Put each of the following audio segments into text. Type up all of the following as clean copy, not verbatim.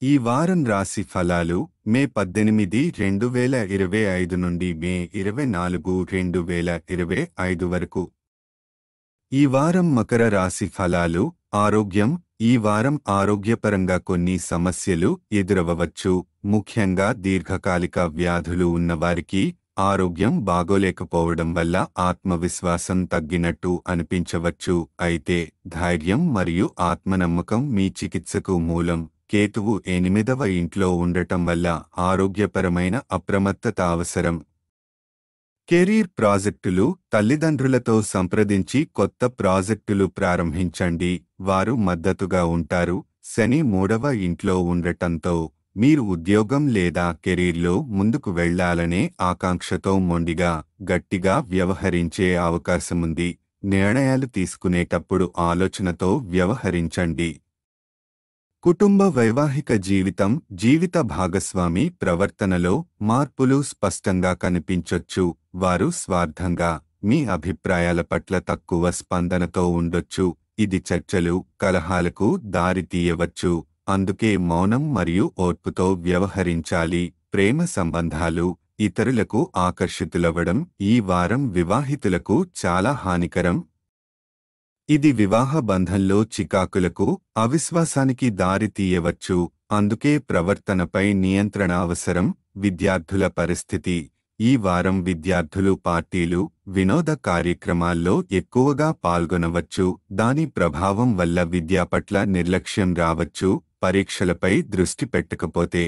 ఈ వారం రాశి ఫలాలు మే 18, 2025 నుండి మే 24, 2025 వరకు. ఈ వారం మకర రాశి ఫలాలు. ఆరోగ్యం. ఈ వారం ఆరోగ్యపరంగా కొన్ని సమస్యలు ఎదురవవచ్చు. ముఖ్యంగా దీర్ఘకాలిక వ్యాధులు ఉన్నవారికి ఆరోగ్యం బాగోలేకపోవడం వల్ల ఆత్మవిశ్వాసం తగ్గినట్టు అనిపించవచ్చు. అయితే ధైర్యం మరియు ఆత్మనమ్మకం మీ చికిత్సకు మూలం. కేతువు 8వ ఇంట్లో ఉండటం వల్ల ఆరోగ్యపరమైన అప్రమత్తత అవసరం. కెరీర్ ప్రాజెక్టులు. తల్లిదండ్రులతో సంప్రదించి కొత్త ప్రాజెక్టులు ప్రారంభించండి, వారు మద్దతుగా ఉంటారు. శని 3వ ఇంట్లో ఉండటంతో మీరు ఉద్యోగం లేదా కెరీర్లో ముందుకు వెళ్లాలనే ఆకాంక్షతో మొండిగా, గట్టిగా వ్యవహరించే అవకాశముంది. నిర్ణయాలు తీసుకునేటప్పుడు ఆలోచనతో వ్యవహరించండి. కుటుంబ వైవాహిక జీవితం. జీవిత భాగస్వామి ప్రవర్తనలో మార్పులు స్పష్టంగా కనిపించొచ్చు. వారు స్వార్థంగా, మీ అభిప్రాయాల పట్ల తక్కువ స్పందనతో ఉండొచ్చు. ఇది చర్చలు, కలహాలకు దారి తీయవచ్చు. అందుకే మౌనం మరియు ఓర్పుతో వ్యవహరించాలి. ప్రేమ సంబంధాలు. ఇతరులకు ఆకర్షితులవ్వడం ఈ వారం వివాహితులకు చాలా హానికరం. ఇది వివాహ బంధంలో చికాకులకు, అవిశ్వాసానికి దారి తీయవచ్చు. అందుకే ప్రవర్తనపై నియంత్రణ అవసరం. విద్యార్థుల పరిస్థితి. ఈ వారం విద్యార్థులు పార్టీలు, వినోద కార్యక్రమాల్లో ఎక్కువగా పాల్గొనవచ్చు. దాని ప్రభావం వల్ల విద్య పట్ల నిర్లక్ష్యం రావచ్చు. పరీక్షలపై దృష్టి పెట్టకపోతే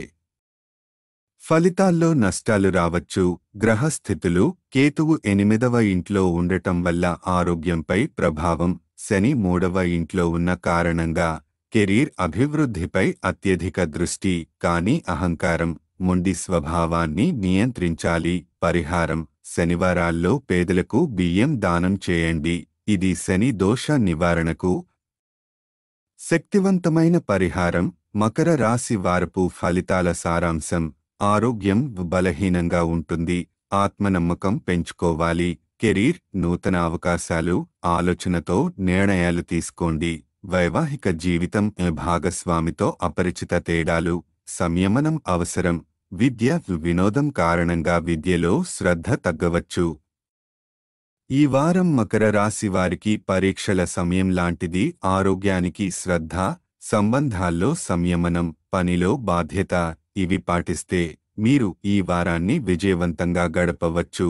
ఫలితాల్లో నష్టాలు రావచ్చు. గ్రహస్థితులు. కేతువు 8వ ఇంట్లో ఉండటం వల్ల ఆరోగ్యంపై ప్రభావం. శని 3వ ఇంట్లో ఉన్న కారణంగా కెరీర్ అభివృద్ధిపై అత్యధిక దృష్టి. కానీ అహంకారం, మొండి స్వభావాన్ని నియంత్రించాలి. పరిహారం. శనివారాల్లో పేదలకు బియ్యం దానం చేయండి. ఇది శని దోష నివారణకు శక్తివంతమైన పరిహారం. మకర రాశి వారపు ఫలితాల సారాంశం. ఆరోగ్యం బలహీనంగా ఉంటుంది. ఆత్మనమ్మకం పెంచుకోవాలి. కెరీర్. నూతన అవకాశాలు. ఆలోచనతో నిర్ణయాలు తీసుకోండి. వైవాహిక జీవితం. భాగస్వామితో అపరిచిత తేడాలు. సంయమనం అవసరం. విద్య. వినోదం కారణంగా విద్యలో శ్రద్ధ తగ్గవచ్చు. ఈ వారం మకర రాశి వారికి పరీక్షల సమయం లాంటిది. ఆరోగ్యానికి శ్రద్ధ, సంబంధాల్లో సంయమనం, పనిలో బాధ్యత. ఇవి పాటిస్తే మీరు ఈ వారాన్ని విజయవంతంగా గడపవచ్చు.